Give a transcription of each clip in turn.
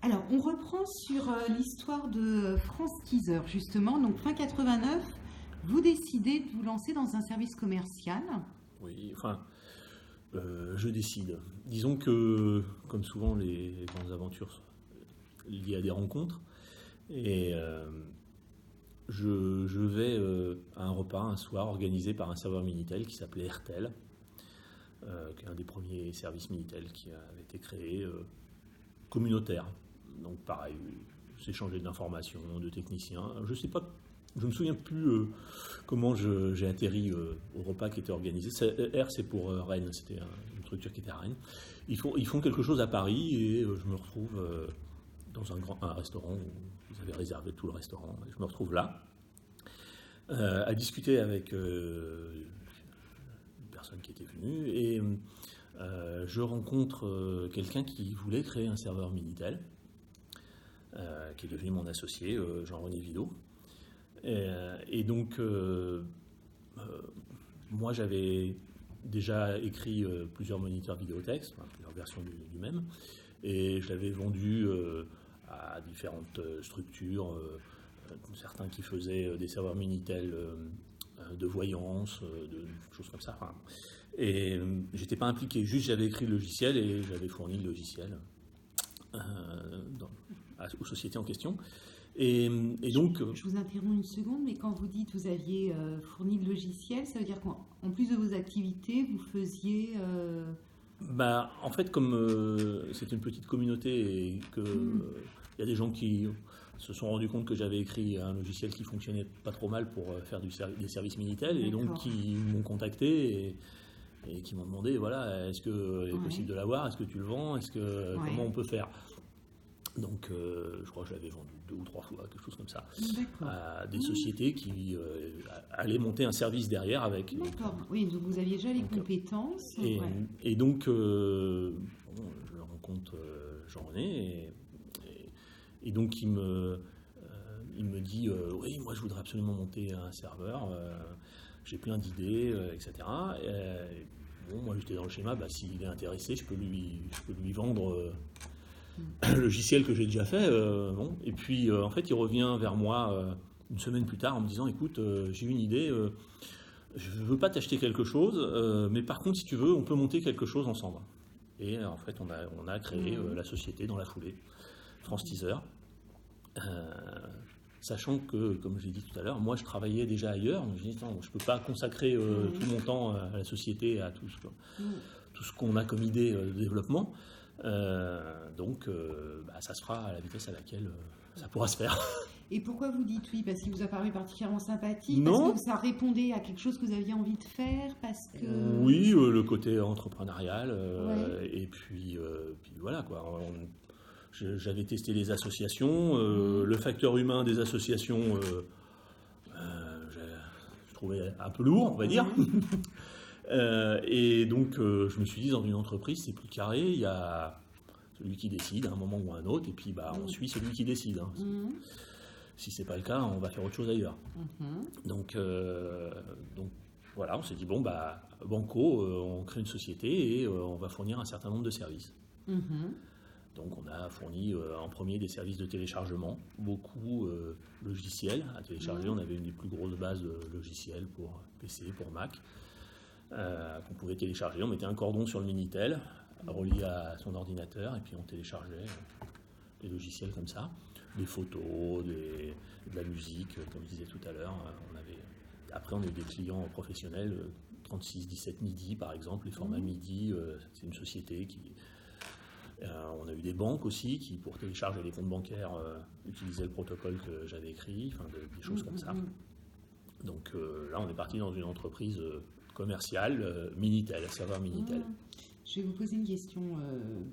Alors, on reprend sur l'histoire de France Teaser, justement. Donc, fin 89, vous décidez de vous lancer dans un service commercial. Oui, enfin, je décide. Disons que, comme souvent, les grandes aventures sont liées à des rencontres. Et je vais à un repas un soir organisé par un serveur Minitel qui s'appelait RTL, qui est un des premiers services Minitel qui avait été créé, communautaire. Donc pareil, s'échanger d'informations, de techniciens. Je sais pas, je me souviens plus comment j'ai atterri au repas qui était organisé. R, c'est pour Rennes, c'était une structure qui était à Rennes. Ils font quelque chose à Paris et je me retrouve dans un restaurant où ils avaient réservé tout le restaurant. Et je me retrouve là à discuter avec une personne qui était venue et je rencontre quelqu'un qui voulait créer un serveur Minitel, qui est devenu mon associé, Jean-René Vidot. Et donc, moi j'avais déjà écrit plusieurs moniteurs vidéotexte, plusieurs versions du même, et je l'avais vendu à différentes structures, certains qui faisaient des serveurs Minitel de voyance, de choses comme ça. Enfin, et j'étais pas impliqué, juste j'avais écrit le logiciel et j'avais fourni le logiciel aux sociétés en question. Et donc, je vous interromps une seconde, mais quand vous dites que vous aviez fourni le logiciel, ça veut dire qu'en plus de vos activités, vous faisiez... En fait, comme c'est une petite communauté et qu'il y a des gens qui se sont rendus compte que j'avais écrit un logiciel qui fonctionnait pas trop mal pour faire des services Minitel, et donc qui m'ont contacté et qui m'ont demandé, voilà, est-ce que est possible de l'avoir, est-ce que tu le vends, comment on peut faire. Donc, je crois que je l'avais vendu 2 ou 3 fois, quelque chose comme ça, à des sociétés qui allaient monter un service derrière avec. D'accord, oui, donc vous aviez déjà les compétences. Et donc, je rencontre Jean-René, et donc il me dit oui, moi je voudrais absolument monter un serveur, j'ai plein d'idées, etc. Bon, moi j'étais dans le schéma, s'il est intéressé, je peux lui vendre le logiciel que j'ai déjà fait. Bon. Et puis en fait il revient vers moi une semaine plus tard en me disant, écoute, j'ai une idée, je veux pas t'acheter quelque chose, mais par contre si tu veux on peut monter quelque chose ensemble. Et en fait on a créé la société dans la foulée, France Teaser, sachant que, comme j'ai dit tout à l'heure, moi je travaillais déjà ailleurs, donc je dis, non, je peux pas consacrer tout mon temps à la société, à tout ce qu'on a comme idée de développement. Donc ça se fera à la vitesse à laquelle ça pourra se faire. Et pourquoi vous dites oui? Parce qu'il vous a paru particulièrement sympathique? Non. Parce que ça répondait à quelque chose que vous aviez envie de faire? Parce que... Oui, le côté entrepreneurial, et puis voilà quoi. J'avais testé les associations, le facteur humain des associations, je trouvais un peu lourd, on va dire. Et donc, je me suis dit, dans une entreprise, c'est plus carré, il y a celui qui décide à un moment ou à un autre, et puis on suit celui qui décide. Hein. Si c'est pas le cas, on va faire autre chose ailleurs. Donc voilà, on s'est dit, bon, banco, on crée une société et on va fournir un certain nombre de services. Donc on a fourni en premier des services de téléchargement, beaucoup logiciels à télécharger. On avait une des plus grosses bases de logiciels pour PC, pour Mac. Qu'on pouvait télécharger. On mettait un cordon sur le Minitel relié à son ordinateur et puis on téléchargeait des logiciels comme ça, des photos, de la musique, comme je disais tout à l'heure. Après on a eu des clients professionnels, 36-17 MIDI par exemple, les formats MIDI, c'est une société qui... on a eu des banques aussi qui, pour télécharger les comptes bancaires, utilisaient le protocole que j'avais écrit, des choses comme ça. Donc là on est parti dans une entreprise commercial, Minitel, serveur Minitel. Je vais vous poser une question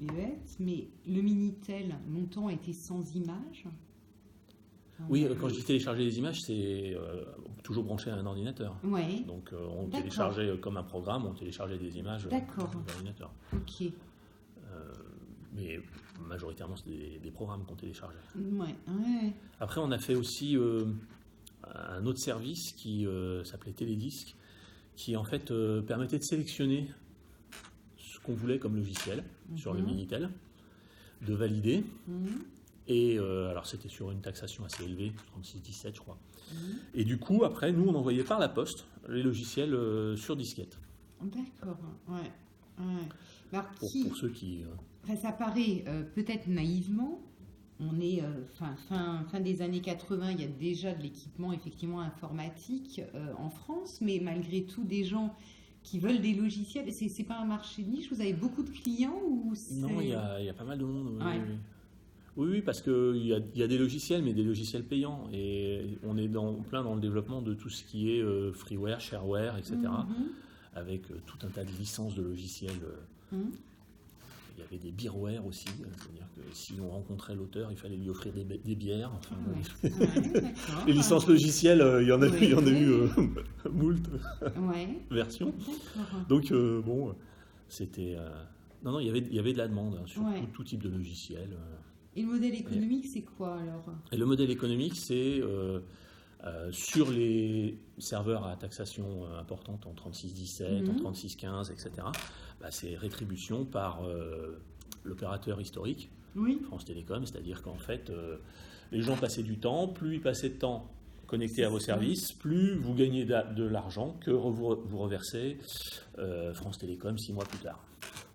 bête, mais le Minitel, longtemps, était sans images? Oui, quand je dis télécharger les images, c'est toujours branché à un ordinateur. Ouais. Donc on téléchargeait comme un programme, on téléchargeait des images sur l'ordinateur. Ok. Mais majoritairement, c'est des programmes qu'on téléchargeait. Ouais. Après, on a fait aussi un autre service qui s'appelait Télédisc, qui en fait permettait de sélectionner ce qu'on voulait comme logiciel sur le Minitel, de valider Et alors c'était sur une taxation assez élevée, 36,17 je crois. Et du coup, après, nous, on envoyait par la poste les logiciels sur disquette. D'accord, ouais. Alors, pour ceux qui... Enfin, ça paraît peut-être naïvement, on est fin des années 80, il y a déjà de l'équipement effectivement informatique en France, mais malgré tout, des gens qui veulent des logiciels, c'est pas un marché de niche, vous avez beaucoup de clients ou Non, il y a pas mal de monde. Ouais. Oui, parce qu'il y a des logiciels, mais des logiciels payants. Et on est plein dans le développement de tout ce qui est freeware, shareware, etc. Avec tout un tas de licences de logiciels. Il y avait des beerware aussi, c'est-à-dire que si on rencontrait l'auteur, il fallait lui offrir des bières. Enfin, les licences logicielles, il y en a eu moult versions. Donc, bon, c'était... Non, il y avait de la demande sur tout type de logiciel. Et le modèle économique, c'est quoi alors? Et le modèle économique, c'est sur les serveurs à taxation importante en 36,17, en 36,15, etc. C'est rétribution par l'opérateur historique, France Télécom, c'est-à-dire qu'en fait, les gens passaient du temps, plus ils passaient de temps connectés à vos services, plus vous gagnez de l'argent que vous reversez France Télécom 6 mois plus tard.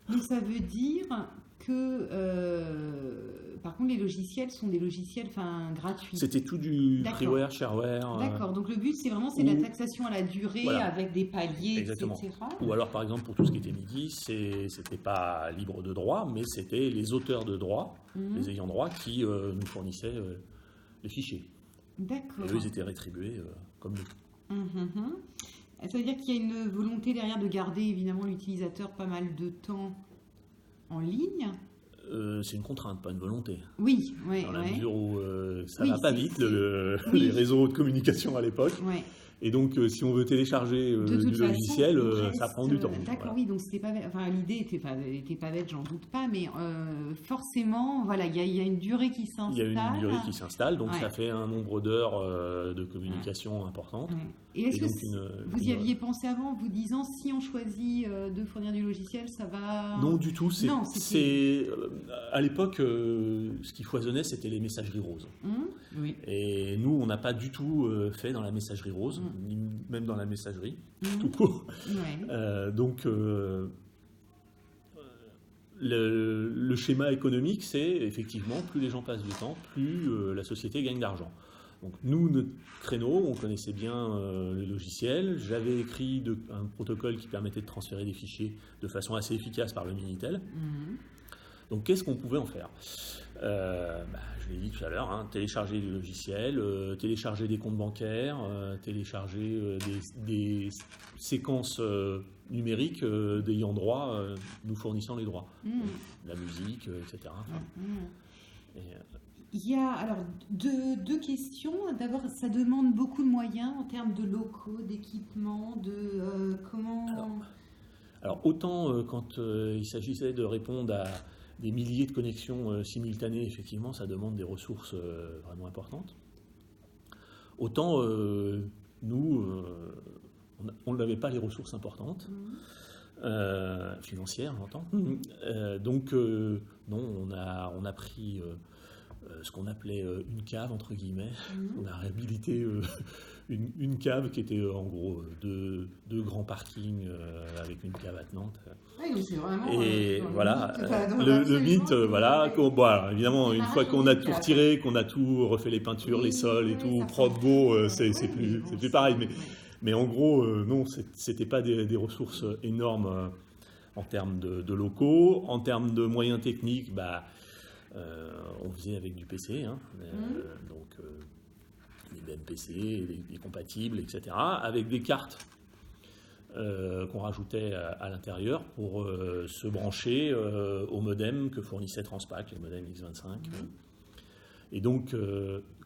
Donc ça veut dire que, par contre, les logiciels sont des logiciels gratuits. C'était tout du freeware, shareware. D'accord, donc le but, c'est vraiment la taxation à la durée avec des paliers, exactement. etc. Ou alors, par exemple, pour tout ce qui était MIDI, c'était pas libre de droit, mais c'était les auteurs de droit, les ayants droit, qui nous fournissaient les fichiers. D'accord. Et eux, ils étaient rétribués comme nous. Ça veut dire qu'il y a une volonté derrière de garder, évidemment, l'utilisateur pas mal de temps en ligne. C'est une contrainte, pas une volonté. Oui. Dans la mesure où ça va pas vite, les réseaux de communication à l'époque. Et donc, si on veut télécharger du logiciel, ça prend du temps. D'accord, oui, donc c'était pas bête. Enfin, l'idée était pas bête, j'en doute pas, mais forcément, voilà, il y a une durée qui s'installe. Il y a une durée qui s'installe, donc ça fait un nombre d'heures de communication importante. Et est-ce que vous y aviez pensé avant, en vous disant, si on choisit de fournir du logiciel, ça va... Non, du tout. À l'époque, ce qui foisonnait, c'était les messageries roses. Et nous, on n'a pas du tout fait dans la messagerie rose, ni même dans la messagerie, tout court. Donc, le schéma économique, c'est effectivement, plus les gens passent du temps, plus la société gagne d'argent. Donc nous, notre créneau, on connaissait bien les logiciels. J'avais écrit un protocole qui permettait de transférer des fichiers de façon assez efficace par le Minitel. Donc qu'est-ce qu'on pouvait en faire? Je l'ai dit tout à l'heure, télécharger des logiciels, télécharger des comptes bancaires, télécharger des séquences numériques d'ayant droit, nous fournissant les droits. La musique, etc. Il y a alors deux questions. D'abord, ça demande beaucoup de moyens en termes de locaux, d'équipements, de comment... Alors autant quand il s'agissait de répondre à des milliers de connexions simultanées, effectivement, ça demande des ressources vraiment importantes. Autant nous, on n'avait pas les ressources importantes, financières, j'entends. Donc non, on a pris ce qu'on appelait une cave, entre guillemets. On a réhabilité une cave qui était en gros deux grands parkings avec une cave attenante. Donc c'est vraiment, et voilà, le mythe, voilà. Alors, évidemment, une fois qu'on a tout retiré, qu'on a tout refait les peintures, les sols et tout, propre, beau, c'est plus pareil. Mais en gros, non, c'était pas des ressources énormes en termes de locaux. En termes de moyens techniques, on faisait avec du PC, donc des BMPC, des compatibles, etc., avec des cartes qu'on rajoutait à l'intérieur pour se brancher au modem que fournissait Transpac, le modem X25. Et donc,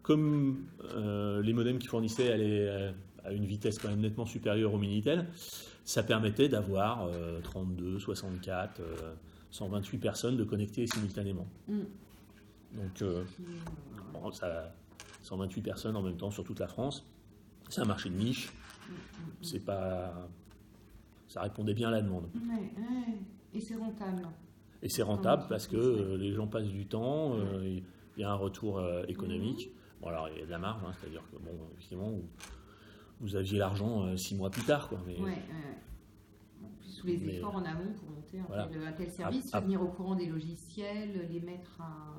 comme les modems qui fournissaient allaient à une vitesse quand même nettement supérieure au Minitel, ça permettait d'avoir 32, 64, 128 personnes de connecter simultanément. Donc, 128 personnes en même temps sur toute la France. C'est un marché de niche. Ça répondait bien à la demande. Et c'est rentable. Et c'est rentable parce que les gens passent du temps. il y a un retour économique. Bon, alors il y a de la marge, c'est-à-dire que bon, effectivement, vous aviez l'argent 6 mois plus tard, quoi. Mais, Bon, plus tous les efforts en amont pour monter un tel service, se tenir au courant des logiciels, les mettre à...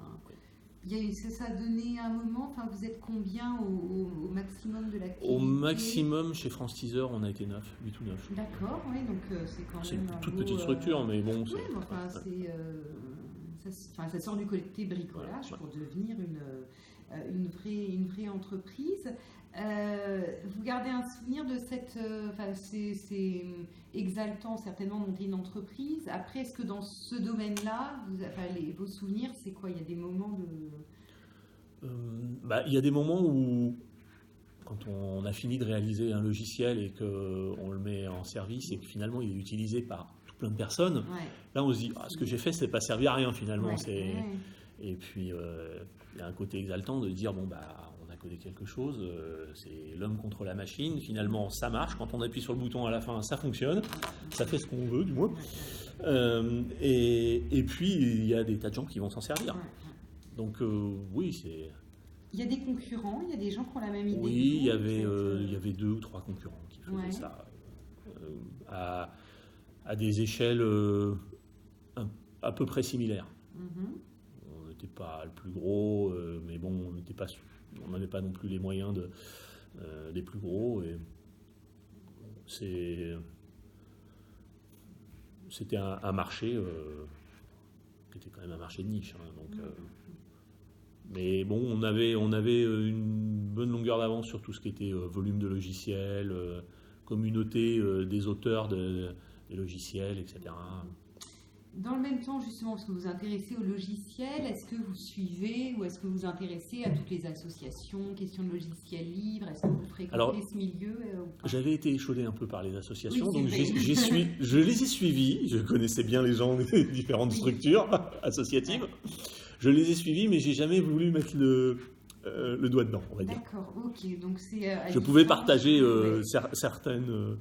Ça a donné un moment, enfin vous êtes combien au maximum de l'activité? Au maximum, chez France Teaser, on a été 8 ou 9. D'accord, oui, donc c'est quand même c'est une toute petite structure, mais bon... Oui, ça sort du côté bricolage pour devenir une vraie entreprise. Vous gardez un souvenir de cette... c'est exaltant certainement de monter une entreprise. Après, est-ce que dans ce domaine-là, vos souvenirs, c'est quoi? Il y a des moments de... il y a des moments où, quand on a fini de réaliser un logiciel et qu'on le met en service et que finalement il est utilisé par tout plein de personnes, là on se dit ce que j'ai fait, c'est pas servi à rien finalement. Et puis il y a un côté exaltant de dire on a codé quelque chose, c'est l'homme contre la machine, finalement ça marche, quand on appuie sur le bouton à la fin ça fonctionne, ça fait ce qu'on veut du moins. Et puis il y a des tas de gens qui vont s'en servir. Donc oui, c'est... Il y a des concurrents, il y a des gens qui ont la même idée. Oui, il y avait 2 ou 3 concurrents qui faisaient ça à des échelles à peu près similaires. On n'était pas le plus gros, mais bon, on n'avait pas non plus les moyens des plus gros. Et c'était un marché qui était quand même un marché de niche. Donc, mais bon, on avait une bonne longueur d'avance sur tout ce qui était volume de logiciels, communauté des auteurs des logiciels, etc. Dans le même temps, justement, parce que vous vous intéressez au logiciel, est-ce que vous suivez ou est-ce que vous vous intéressez à toutes les associations, questions de logiciels libres? Est-ce que vous fréquentez ce milieu J'avais été échaudé un peu par les associations, donc je les ai suivis. Je connaissais bien les gens des différentes structures associatives. Je les ai suivis, mais j'ai jamais voulu mettre le doigt dedans, on va dire. D'accord, ok. Donc je pouvais partager certaines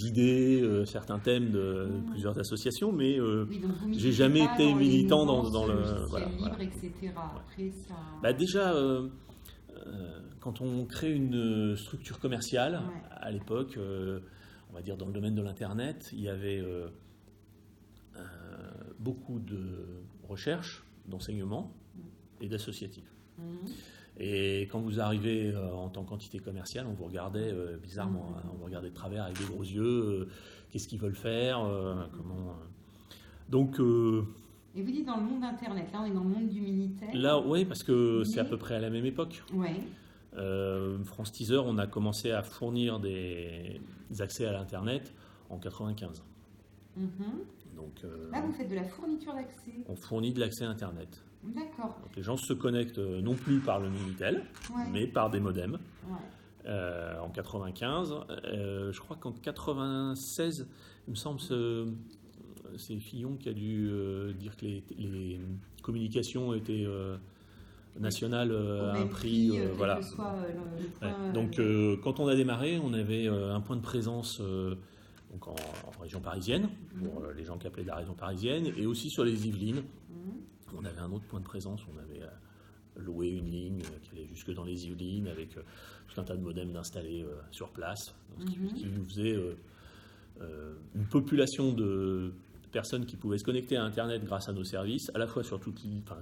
idées, certains thèmes de plusieurs associations, mais j'ai jamais été militant dans le libre, etc. Après, ça... déjà, quand on crée une structure commerciale, à l'époque, on va dire dans le domaine de l'Internet, il y avait beaucoup de recherche, d'enseignement et d'associatif. Et quand vous arrivez en tant qu'entité commerciale, on vous regardait bizarrement, on vous regardait de travers avec des gros yeux, qu'est-ce qu'ils veulent faire, comment... Donc... Et vous dites dans le monde Internet, là on est dans le monde du Minitel. Là, oui, parce que c'est à peu près à la même époque. France Teaser, on a commencé à fournir des accès à l'Internet en 95. Donc, là, vous faites de la fourniture d'accès. On fournit de l'accès à Internet. D'accord. Donc, les gens se connectent non plus par le Minitel, mais par des modems. En 95, je crois qu'en 96, il me semble, c'est Fillon qui a dû dire que les communications étaient nationales à un prix. Voilà. Donc, quand on a démarré, on avait un point de présence. Donc en région parisienne, pour les gens qui appelaient de la région parisienne, et aussi sur les Yvelines. On avait un autre point de présence, on avait loué une ligne qui allait jusque dans les Yvelines, avec tout un tas de modems installés sur place, ce qui nous faisait une population de personnes qui pouvaient se connecter à Internet grâce à nos services, à la fois sur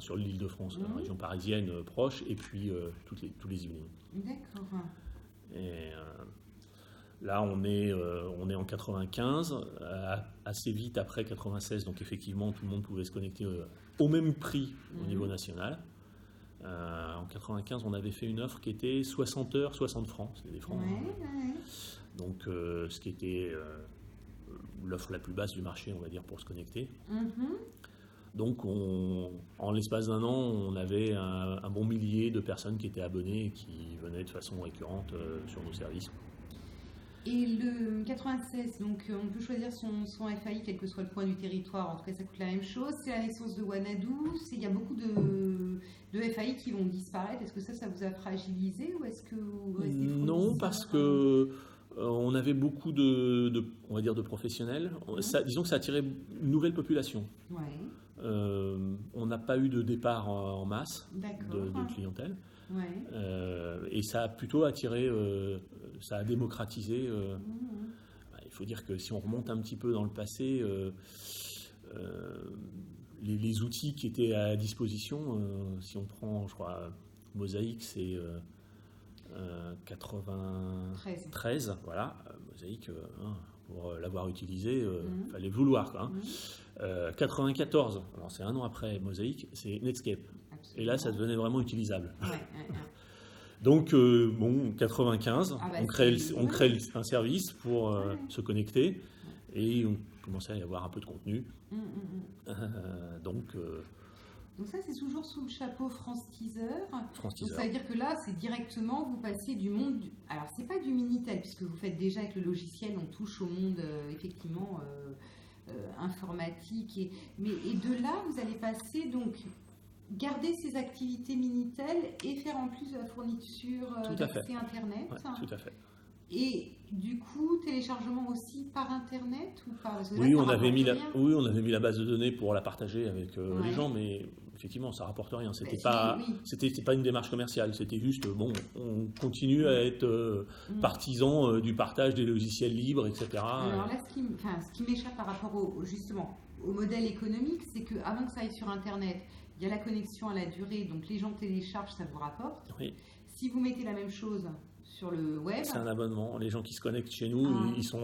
sur l'île de France, la région parisienne proche, et puis tous les Yvelines. D'accord. Et, là, on est en 95, assez vite après 96, donc effectivement, tout le monde pouvait se connecter au même prix au niveau national. En 95, on avait fait une offre qui était 60 heures, 60 francs, c'était des francs. Donc, ce qui était l'offre la plus basse du marché, on va dire, pour se connecter. Donc, en l'espace d'un an, on avait un bon millier de personnes qui étaient abonnées et qui venaient de façon récurrente sur nos services. Et le 96, donc on peut choisir son FAI, quel que soit le point du territoire, en tout cas ça coûte la même chose. C'est la naissance de Wanadoo, il y a beaucoup de FAI qui vont disparaître. Est-ce que ça vous a fragilisé ou est-ce que vous restez Non, parce que on avait beaucoup on va dire de professionnels. Disons que ça attirait une nouvelle population. On on n'a pas eu de départ en masse de clientèle. Ouais. Et ça a plutôt attiré, ça a démocratisé. Il faut dire que si on remonte un petit peu dans le passé, les outils qui étaient à disposition, si on prend, je crois, Mosaïque, c'est 93, voilà, Mosaïque, pour l'avoir utilisé, il fallait le vouloir, quoi, 94, alors c'est un an après Mosaïque, c'est Netscape. Absolument. Et là, ça devenait vraiment utilisable. Donc, 95, on crée un service pour se connecter et on commençait à y avoir un peu de contenu. Donc ça, c'est toujours sous le chapeau France Teaser. Donc ça veut dire que là, c'est directement, vous passez du monde... Alors, c'est pas du Minitel, puisque vous faites déjà avec le logiciel, on touche au monde, effectivement, informatique. Et de là, vous allez passer, donc, garder ces activités Minitel et faire en plus de la fourniture d'accès Internet. Ouais, tout à fait. Et du coup, téléchargement aussi par Internet ou par... Oui, on avait mis la base de données pour la partager avec les gens, mais effectivement, ça rapporte rien. C'était pas une démarche commerciale. C'était juste, on continue à être partisan du partage des logiciels libres, etc. Alors là, ce qui m'échappe par rapport justement au modèle économique, c'est qu'avant que ça aille sur Internet, il y a la connexion à la durée, donc les gens téléchargent, ça vous rapporte. Oui. Si vous mettez la même chose sur le web... C'est un abonnement. Les gens qui se connectent chez nous, ils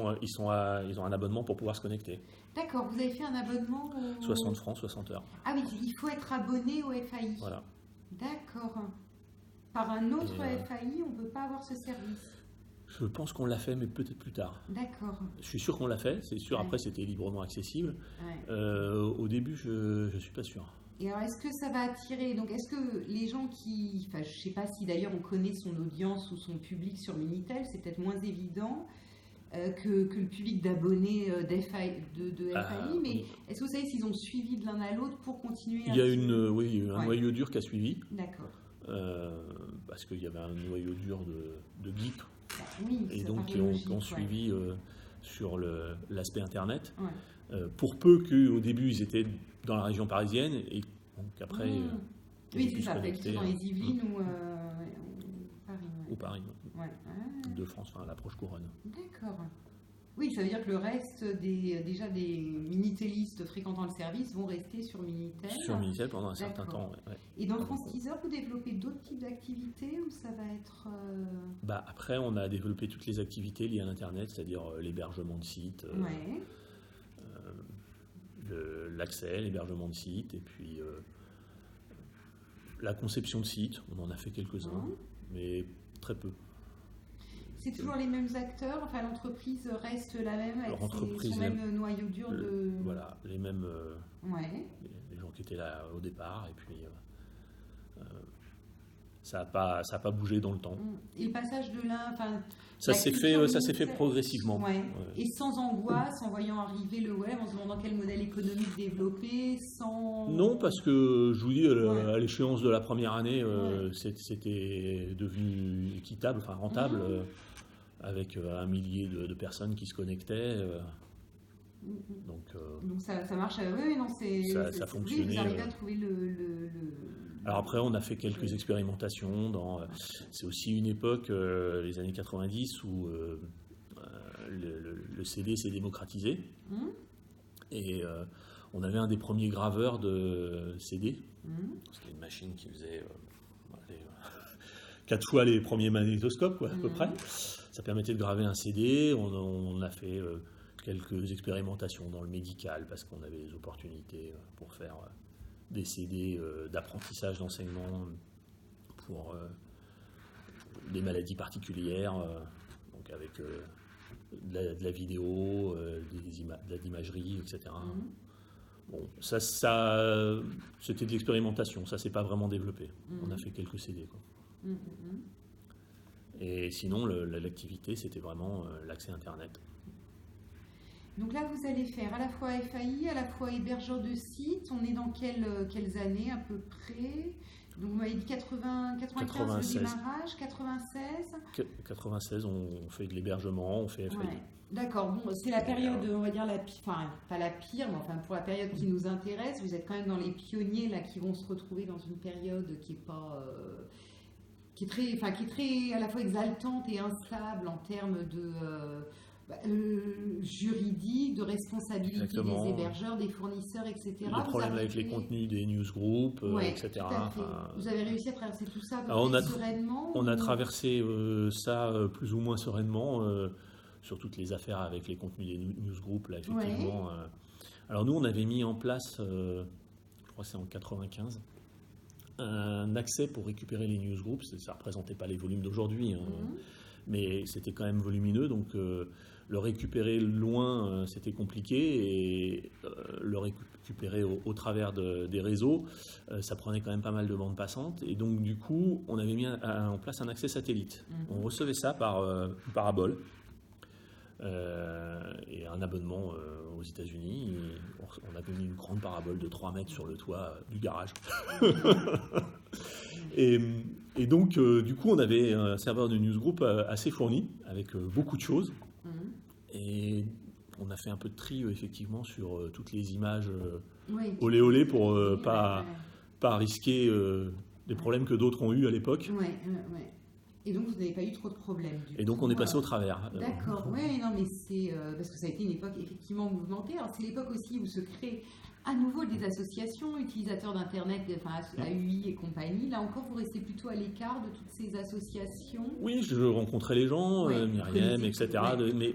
ont un abonnement pour pouvoir se connecter. D'accord, vous avez fait un abonnement 60 francs, 60 heures. Ah oui, il faut être abonné au FAI. Voilà. D'accord. Par un autre FAI, on ne peut pas avoir ce service. Je pense qu'on l'a fait, mais peut-être plus tard. D'accord. Je suis sûr qu'on l'a fait, c'est sûr. Ouais. Après, c'était librement accessible. Ouais. Au début, je ne suis pas sûr. Et alors, est-ce que ça va attirer... Donc, est-ce que les gens qui... Enfin, je ne sais pas si d'ailleurs on connaît son audience ou son public sur Minitel, c'est peut-être moins évident que le public d'abonnés de FAI, mais est-ce que vous savez s'ils ont suivi de l'un à l'autre pour continuer Il y a un noyau dur qui a suivi. D'accord. Parce qu'il y avait un noyau dur de geeks. Oui, et donc qui ont suivi sur l'aspect Internet. Ouais. Pour peu qu'au début ils étaient dans la région parisienne et qu'après oui, c'est ça, peut-être dans les Yvelines ou Paris. Ou Paris, de France, enfin l'approche couronne. D'accord. Oui, ça veut dire que le reste des Minitélistes fréquentant le service vont rester sur Minitel. Sur Minitel pendant un certain temps, ouais. Et dans France Teaser, vous développez d'autres types d'activités ou ça va être... Après, on a développé toutes les activités liées à l'Internet, c'est-à-dire l'hébergement de sites, l'accès, l'hébergement de sites, et puis la conception de sites. On en a fait quelques-uns, mais très peu. C'est toujours les mêmes acteurs, enfin l'entreprise reste la même avec son même noyau dur de... Voilà, les mêmes les gens qui étaient là au départ, et puis ça n'a pas bougé dans le temps. Et le passage de l'un... Ça s'est fait progressivement. Ouais. Et sans angoisse, en voyant arriver le web, en se demandant quel modèle économique développer, sans... Non, parce que, je vous dis, à l'échéance de la première année, c'était devenu équitable, enfin rentable, avec 1 millier de personnes qui se connectaient. Donc ça marche, ça fonctionnait. Vous arrivez à trouver Alors après, on a fait quelques expérimentations. C'est aussi une époque, les années 90, où le CD s'est démocratisé. Et on avait un des premiers graveurs de CD. C'était une machine qui faisait 4 fois les premiers magnétoscopes, à peu près. Ça permettait de graver un CD. On a fait quelques expérimentations dans le médical parce qu'on avait des opportunités pour faire des CD d'apprentissage, d'enseignement pour des maladies particulières, donc avec de la vidéo, de l'imagerie, etc. Bon, ça c'était de l'expérimentation, ça s'est pas vraiment développé. On a fait quelques CD, quoi. Et sinon, l'activité, c'était vraiment l'accès Internet. Donc là, vous allez faire à la fois FAI, à la fois hébergeur de sites. On est dans quelles années à peu près? Donc vous m'avez dit 95 le démarrage, 96 96, on fait de l'hébergement, on fait FAI. Ouais. D'accord, bon, c'est la période, on va dire, enfin, pas la pire, mais enfin, pour la période qui nous intéresse, vous êtes quand même dans les pionniers là, qui vont se retrouver dans une période qui est pas... qui est très à la fois exaltante et instable en termes de juridique, de responsabilité Exactement. Des hébergeurs, des fournisseurs, etc. Les problèmes avec les contenus des newsgroups, etc. Vous avez réussi à traverser tout ça sereinement On a traversé ça plus ou moins sereinement sur toutes les affaires avec les contenus des newsgroups, là, effectivement. Alors nous, on avait mis en place, je crois que c'est en 95, un accès pour récupérer les newsgroups. Ça ne représentait pas les volumes d'aujourd'hui, mais c'était quand même volumineux, donc le récupérer loin, c'était compliqué, et le récupérer au travers des réseaux, ça prenait quand même pas mal de bandes passantes, et donc du coup, on avait mis en place un accès satellite. On recevait ça par une parabole, et un abonnement aux États-Unis. On avait mis une grande parabole de 3 mètres sur le toit du garage. et donc, du coup, on avait un serveur de newsgroup assez fourni, avec beaucoup de choses. Et on a fait un peu de tri, effectivement, sur toutes les images olé olé pour pas risquer les problèmes que d'autres ont eu à l'époque. Et donc, vous n'avez pas eu trop de problèmes. Et donc, on est passé au travers. D'accord, oui, non, mais c'est parce que ça a été une époque effectivement mouvementée. Alors, c'est l'époque aussi où se créent à nouveau des associations, utilisateurs d'Internet, enfin AUI et compagnie. Là encore, vous restez plutôt à l'écart de toutes ces associations. Oui, je rencontrais les gens, Myriam, etc.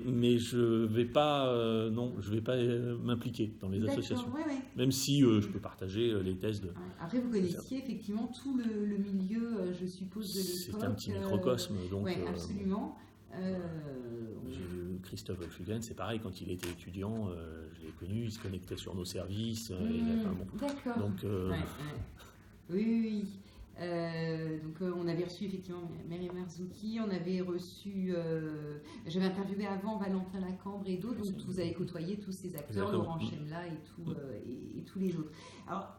Mais je ne vais pas, m'impliquer dans les associations. Même si je peux partager les thèses de... Après, vous connaissiez effectivement tout le milieu, je suppose, de l'époque. C'est un petit microcosme. Oui, absolument. J'ai vu Christophe Wolfungen, c'est pareil, quand il était étudiant, je l'ai connu, il se connectait sur nos services. D'accord. Donc, Oui. Donc on avait reçu effectivement Myriam Herzouki, on avait reçu, j'avais interviewé avant Valentin Lacambre et d'autres, donc vous avez côtoyé tous ces acteurs, Laurent Chemla et tous les autres. Alors,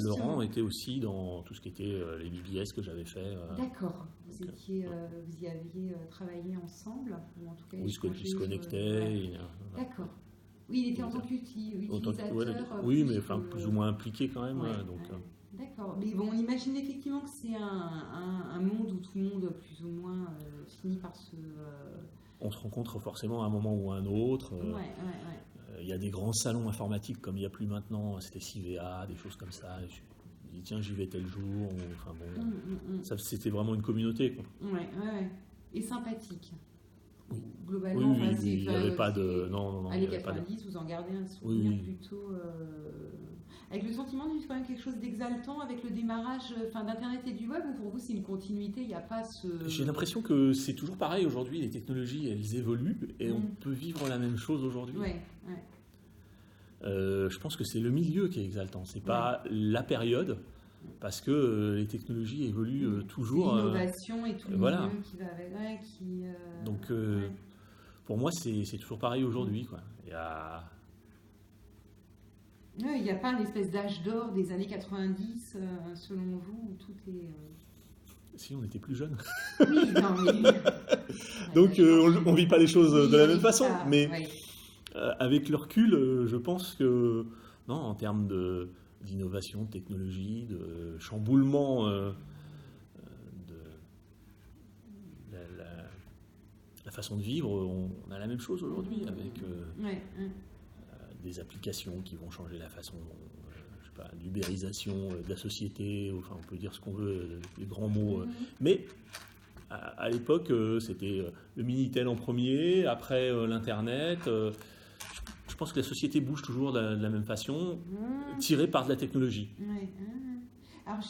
Laurent était aussi dans tout ce qui était les BBS que j'avais fait. D'accord. Vous y aviez travaillé ensemble, ou en tout cas, oui, il se connectait. D'accord. Oui, il était en tant qu'utilisateur. Oui, mais plus ou moins impliqué quand même. D'accord. Mais bon, on imagine effectivement que c'est un monde où tout le monde, plus ou moins, finit par se... On se rencontre forcément à un moment ou à un autre. Il y a des grands salons informatiques comme il n'y a plus maintenant, c'était CIVEA, des choses comme ça. Je me dis, tiens, j'y vais tel jour. C'était vraiment une communauté, quoi. Et sympathique. Oui. Globalement, il n'y avait pas de... Non, Années 90, vous en gardez un souvenir plutôt... Avec le sentiment de vivre quand même quelque chose d'exaltant avec le démarrage d'Internet et du web, ou pour vous c'est une continuité, il n'y a pas ce... J'ai l'impression que c'est toujours pareil aujourd'hui, les technologies elles évoluent et on peut vivre la même chose aujourd'hui. Je pense que c'est le milieu qui est exaltant, c'est pas la période, parce que les technologies évoluent toujours. L'innovation et tout le milieu qui va avec. Donc pour moi c'est toujours pareil aujourd'hui, quoi. Il n'y a pas une espèce d'âge d'or des années 90, selon vous, où tout est... Si, on était plus jeunes. Oui, non, mais... Donc, on ne vit pas les choses de la même façon. Mais avec le recul, je pense que, non, en termes d'innovation, de technologie, de chamboulement, la façon de vivre, on a la même chose aujourd'hui avec... des applications qui vont changer la façon, l'ubérisation de la société, enfin on peut dire ce qu'on veut, les grands mots. Mais à l'époque, c'était le Minitel en premier, après l'Internet. Je pense que la société bouge toujours de la même façon, tirée par de la technologie. Alors,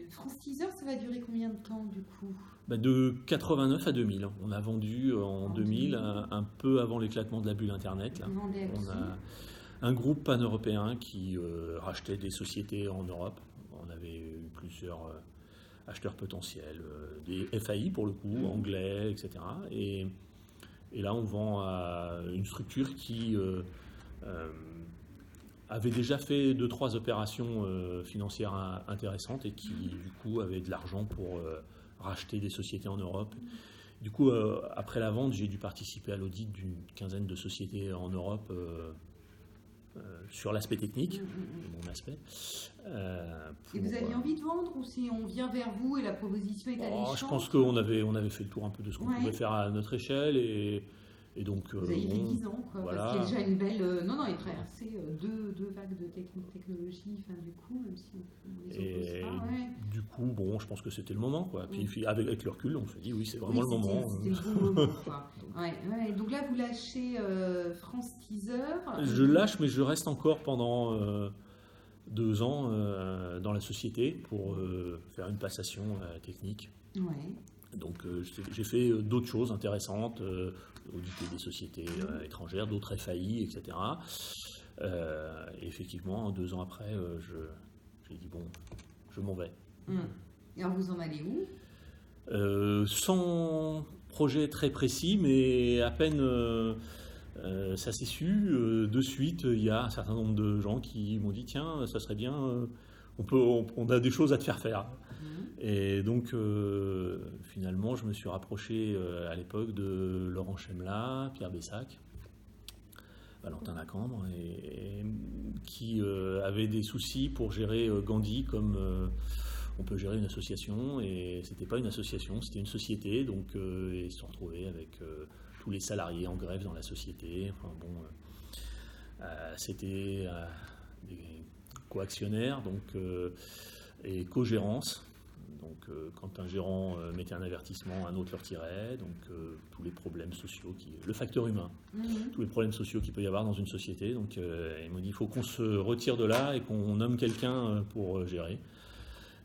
France Teaser, ça va durer combien de temps du coup ? De 89 à 2000. On a vendu en 2000, un peu avant l'éclatement de la bulle Internet. Là. On a un groupe pan-européen qui rachetait des sociétés en Europe. On avait eu plusieurs acheteurs potentiels, des FAI pour le coup, anglais, etc. Et là, on vend à une structure qui avait déjà fait 2-3 opérations financières intéressantes et qui, du coup, avait de l'argent pour racheter des sociétés en Europe. Du coup, après la vente, j'ai dû participer à l'audit d'une quinzaine de sociétés en Europe sur l'aspect technique, de mon aspect. Et vous aviez envie de vendre ou si on vient vers vous et la proposition est alléchante? Je pense qu'on avait fait le tour un peu de ce qu'on pouvait faire à notre échelle et donc, vous avez fait 10 ans, quoi, voilà. Parce qu'il y a déjà une belle... non, il a traversé deux vagues de technologie, du coup, même si on les oppose pas. Ouais. Du coup, je pense que c'était le moment, quoi. Puis avec le recul, on se dit, oui, c'est vraiment le moment. C'était le bon moment, quoi. Donc là, vous lâchez France Teaser. Je lâche, mais je reste encore pendant 2 ans dans la société pour faire une passation technique. Ouais. Donc j'ai fait d'autres choses intéressantes, auditer des sociétés étrangères, d'autres FAI, etc. Et effectivement, 2 ans après, j'ai dit bon, je m'en vais. Et alors vous en allez où? Sans projet très précis, mais à peine ça s'est su. De suite, il y a un certain nombre de gens qui m'ont dit tiens, ça serait bien, on a des choses à te faire faire. Et donc, finalement, je me suis rapproché à l'époque de Laurent Chemla, Pierre Bessac, Valentin Lacambre, et qui avaient des soucis pour gérer Gandhi comme on peut gérer une association. Et c'était pas une association, c'était une société. Donc, ils se sont retrouvés avec tous les salariés en grève dans la société. Enfin, c'était des co-actionnaires et co-gérance. Donc, quand un gérant mettait un avertissement, un autre le retirait. Donc, tous les problèmes sociaux, le facteur humain, tous les problèmes sociaux qu'il peut y avoir dans une société. Donc, il m'a dit il faut qu'on se retire de là et qu'on nomme quelqu'un pour gérer.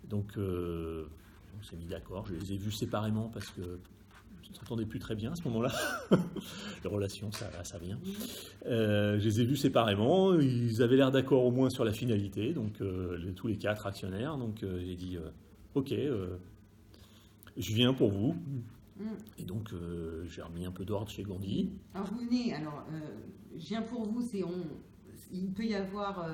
Donc, on s'est mis d'accord. Je les ai vus séparément parce que je ne s'entendais plus très bien à ce moment-là. Les relations, ça vient. Je les ai vus séparément. Ils avaient l'air d'accord au moins sur la finalité. Donc, tous les 4 actionnaires. Donc, j'ai dit ok, je viens pour vous. Et donc, j'ai remis un peu d'ordre chez Gandhi. Alors, vous venez, je viens pour vous, il peut y avoir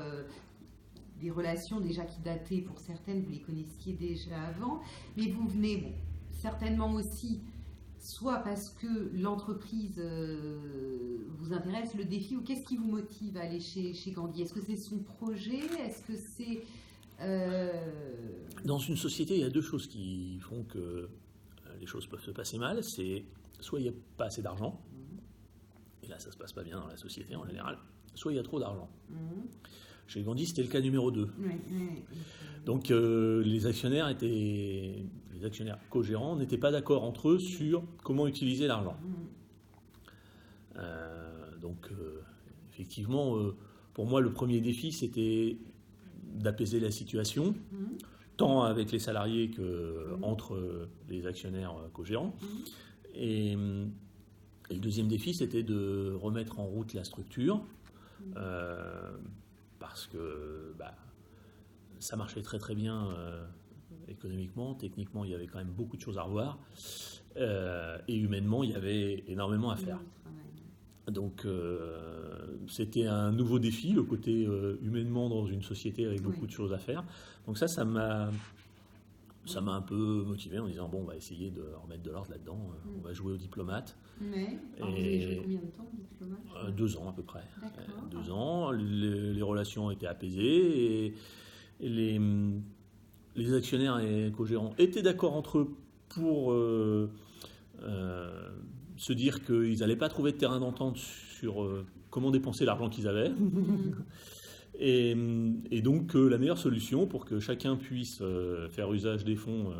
des relations déjà qui dataient pour certaines, vous les connaissiez déjà avant, mais vous venez, certainement aussi, soit parce que l'entreprise vous intéresse, le défi, ou qu'est-ce qui vous motive à aller chez Gandhi? Est-ce que c'est son projet? Est-ce que c'est... Dans une société, il y a 2 choses qui font que les choses peuvent se passer mal. C'est soit il n'y a pas assez d'argent, et là ça se passe pas bien dans la société en général, soit il y a trop d'argent. Chez Gandhi, c'était le cas numéro 2. Donc les actionnaires co-gérants n'étaient pas d'accord entre eux sur comment utiliser l'argent. Donc effectivement, pour moi, le premier défi, c'était d'apaiser la situation, tant avec les salariés qu'entre les actionnaires co-gérants. Et le deuxième défi, c'était de remettre en route la structure, parce que ça marchait très très bien économiquement, techniquement, il y avait quand même beaucoup de choses à revoir, et humainement, il y avait énormément à faire. Donc c'était un nouveau défi, le côté humainement dans une société avec beaucoup de choses à faire. Donc ça m'a un peu motivé en disant bon, on va essayer de remettre de l'ordre là-dedans, on va jouer au diplomate. Vous avez joué combien de temps au diplomate? 2 ans à peu près. 2 ans, ans, les relations étaient apaisées et les actionnaires et co-gérants étaient d'accord entre eux pour se dire qu'ils n'allaient pas trouver de terrain d'entente sur comment dépenser l'argent qu'ils avaient. Et donc la meilleure solution pour que chacun puisse faire usage des fonds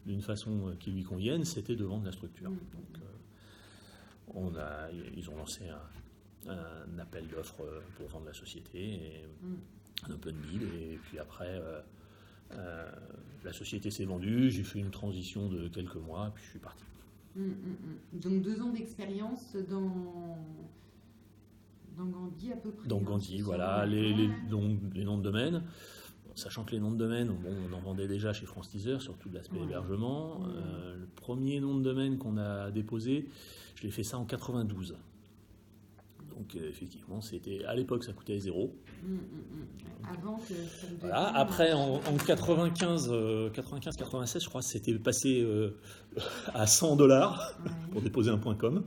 d'une façon qui lui convienne, c'était de vendre la structure. Donc, ils ont lancé un appel d'offres pour vendre la société, et un open bid, et puis après la société s'est vendue, j'ai fait une transition de quelques mois, puis je suis parti. Donc 2 ans d'expérience dans Gandhi à peu près. Dans Gandhi, voilà, les noms de domaine. Sachant que les noms de domaine, on en vendait déjà chez France Teaser, surtout de l'aspect hébergement. Le premier nom de domaine qu'on a déposé, je l'ai fait ça en 92. Donc effectivement, à l'époque, ça coûtait 0. Avant que ça ne voilà. Après, en 95-96, je crois, c'était passé à $100 pour déposer un .com.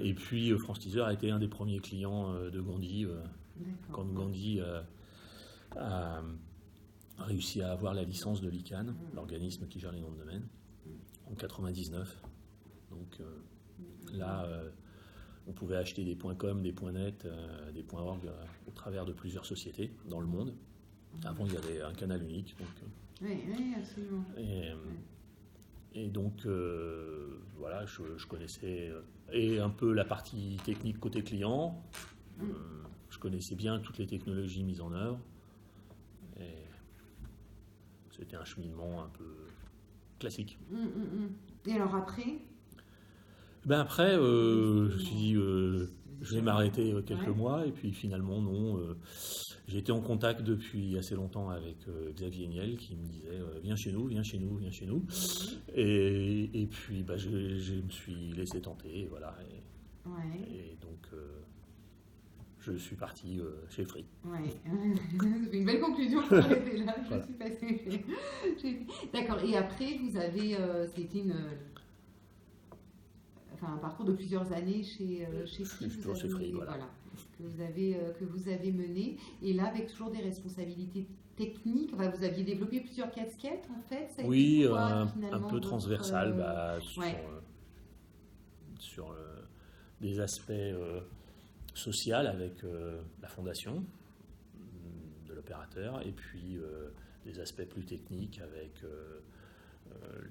Et puis France Teaser a été un des premiers clients de Gandhi quand Gandhi a réussi à avoir la licence de l'ICANN, l'organisme qui gère les noms de domaine, en 99. Donc là, on pouvait acheter des .com, des .net, des .org au travers de plusieurs sociétés dans le monde. Avant, il y avait un canal unique. Donc, oui, absolument. Et donc, voilà, je connaissais et un peu la partie technique côté client. Je connaissais bien toutes les technologies mises en œuvre. Et c'était un cheminement un peu classique. Et alors après ? Après, je me suis dit, je vais m'arrêter quelques mois, et puis finalement, non. J'ai été en contact depuis assez longtemps avec Xavier Niel, qui me disait viens chez nous, viens chez nous, viens chez nous. Et puis, je me suis laissé tenter, et voilà. Et donc, je suis parti chez Free. C'est une belle conclusion pour arrêter là. Je suis passée chez... D'accord. Et après, vous avez... c'était un parcours de plusieurs années chez Free. Voilà. Que vous avez mené. Et là, avec toujours des responsabilités techniques. Enfin, vous aviez développé plusieurs casquettes, en fait. Ça oui, un peu transversal sur des aspects sociaux avec la fondation de l'opérateur, et puis des aspects plus techniques avec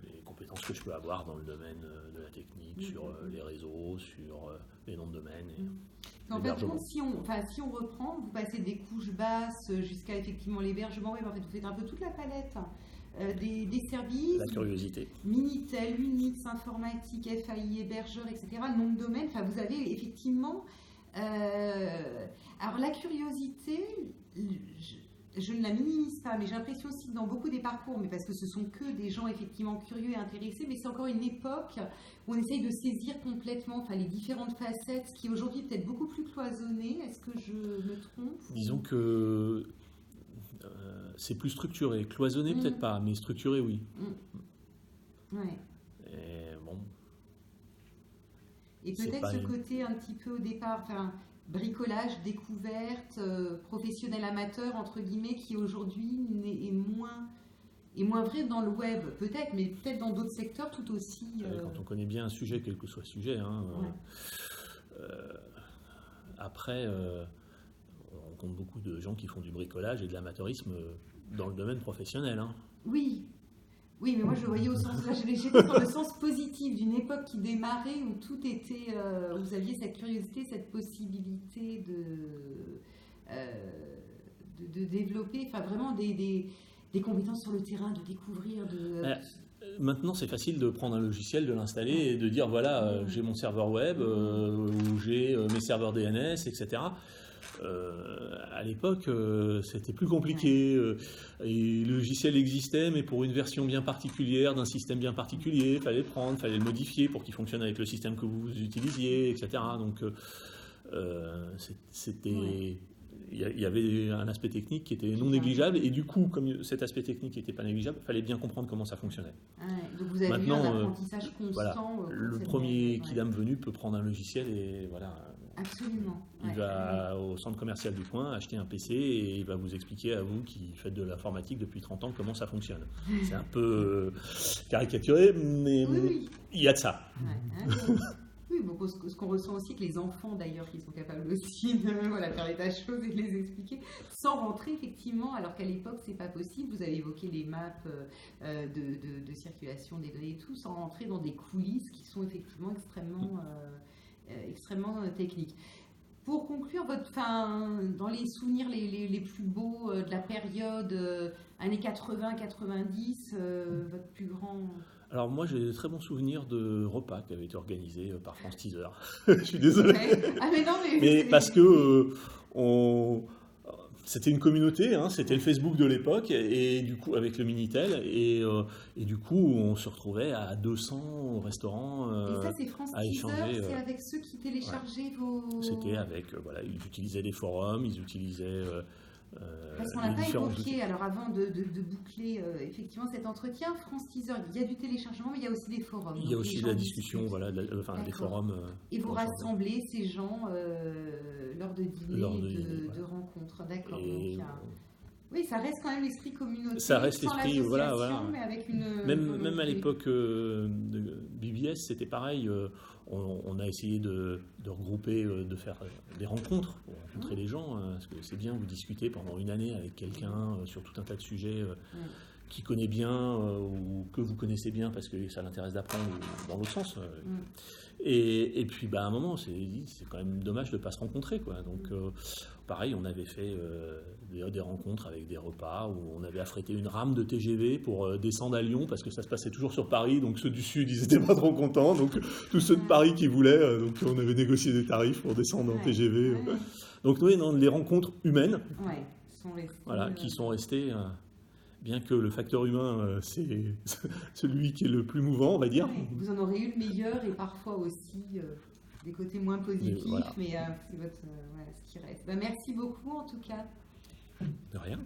les compétences que je peux avoir dans le domaine de la technique, sur les réseaux, sur les noms de domaine. En fait, si on reprend, vous passez des couches basses jusqu'à effectivement l'hébergement, en fait, vous faites un peu toute la palette des services. La curiosité. Minitel, Unix, informatique, FAI, hébergeur, etc. Le nom de domaine, vous avez effectivement... alors la curiosité... Je ne la minimise pas, mais j'ai l'impression aussi que dans beaucoup des parcours, mais parce que ce sont que des gens effectivement curieux et intéressés, mais c'est encore une époque où on essaye de saisir complètement les différentes facettes, ce qui aujourd'hui est peut-être beaucoup plus cloisonné. Est-ce que je me trompe ? Disons que c'est plus structuré. Cloisonné peut-être pas, mais structuré oui. Ouais. Et peut-être ce côté un petit peu au départ... bricolage, découverte, professionnel amateur, entre guillemets, qui aujourd'hui est moins vrai dans le web, peut-être, mais peut-être dans d'autres secteurs tout aussi. Quand on connaît bien un sujet, quel que soit le sujet, après, on rencontre beaucoup de gens qui font du bricolage et de l'amateurisme dans le domaine professionnel. Oui, mais moi je voyais au sens, là j'étais dans le sens positif d'une époque qui démarrait où tout était, où vous aviez cette curiosité, cette possibilité de développer, vraiment des compétences sur le terrain, de découvrir, Maintenant, c'est facile de prendre un logiciel, de l'installer et de dire voilà, j'ai mon serveur web, ou j'ai mes serveurs DNS, etc. À l'époque, c'était plus compliqué. Et le logiciel existait, mais pour une version bien particulière, d'un système bien particulier, il fallait le prendre, il fallait le modifier pour qu'il fonctionne avec le système que vous utilisiez, etc. Donc, il y avait un aspect technique qui était non négligeable, et du coup, comme cet aspect technique n'était pas négligeable, il fallait bien comprendre comment ça fonctionnait. Donc vous avez eu un apprentissage constant. Voilà, le premier kidam venu peut prendre un logiciel et voilà. Absolument. Il va au centre commercial du coin acheter un PC et il va vous expliquer à vous qui faites de l'informatique depuis 30 ans comment ça fonctionne. C'est un peu caricaturé, mais il y a de ça. Oui, ce qu'on ressent aussi, que les enfants d'ailleurs, qui sont capables aussi de faire les tâches choses et de les expliquer, sans rentrer effectivement, alors qu'à l'époque c'est pas possible. Vous avez évoqué les maps de circulation des données et tout, sans rentrer dans des coulisses qui sont effectivement extrêmement techniques. Pour conclure, dans les souvenirs les plus beaux de la période années 80-90, votre plus grand... Alors moi j'ai de très bons souvenirs de repas qui avaient été organisés par France Teaser. Je suis désolé. Ah mais non, mais parce que c'était une communauté, hein, c'était le Facebook de l'époque, et du coup, avec le Minitel, et du coup, on se retrouvait à 200 au restaurant et ça, c'est France à échanger. Teaser, c'est avec ceux qui téléchargeaient vos... C'était avec, voilà, ils utilisaient des forums, ils utilisaient... Parce qu'on n'a pas évoqué, alors avant de boucler effectivement cet entretien, France Teaser, il y a du téléchargement, mais il y a aussi des forums. Il y a aussi de la discussion, voilà, des forums. Et vous rassemblez ces gens lors de dîners, de rencontres, d'accord. Oui, ça reste quand même l'esprit communautaire. Ça reste l'esprit, voilà. Mais avec une même à l'époque de BBS, c'était pareil. On a essayé de regrouper, de faire des rencontres pour rencontrer les gens. Parce que c'est bien, vous discutez pendant une année avec quelqu'un sur tout un tas de sujets qui connaît bien ou que vous connaissez bien parce que ça l'intéresse d'apprendre dans l'autre sens. Et puis, à un moment, c'est quand même dommage de ne pas se rencontrer, quoi. Donc, pareil, on avait fait des rencontres avec des repas où on avait affrété une rame de TGV pour descendre à Lyon parce que ça se passait toujours sur Paris. Donc, ceux du Sud, ils n'étaient pas trop contents. Donc, tous ceux de Paris qui voulaient, donc on avait négocié des tarifs pour descendre en TGV. Donc, oui, les rencontres humaines qui sont restées... bien que le facteur humain, c'est celui qui est le plus mouvant, on va dire. Ouais, vous en aurez eu le meilleur et parfois aussi des côtés moins positifs, mais c'est ce qui reste. Merci beaucoup en tout cas. De rien.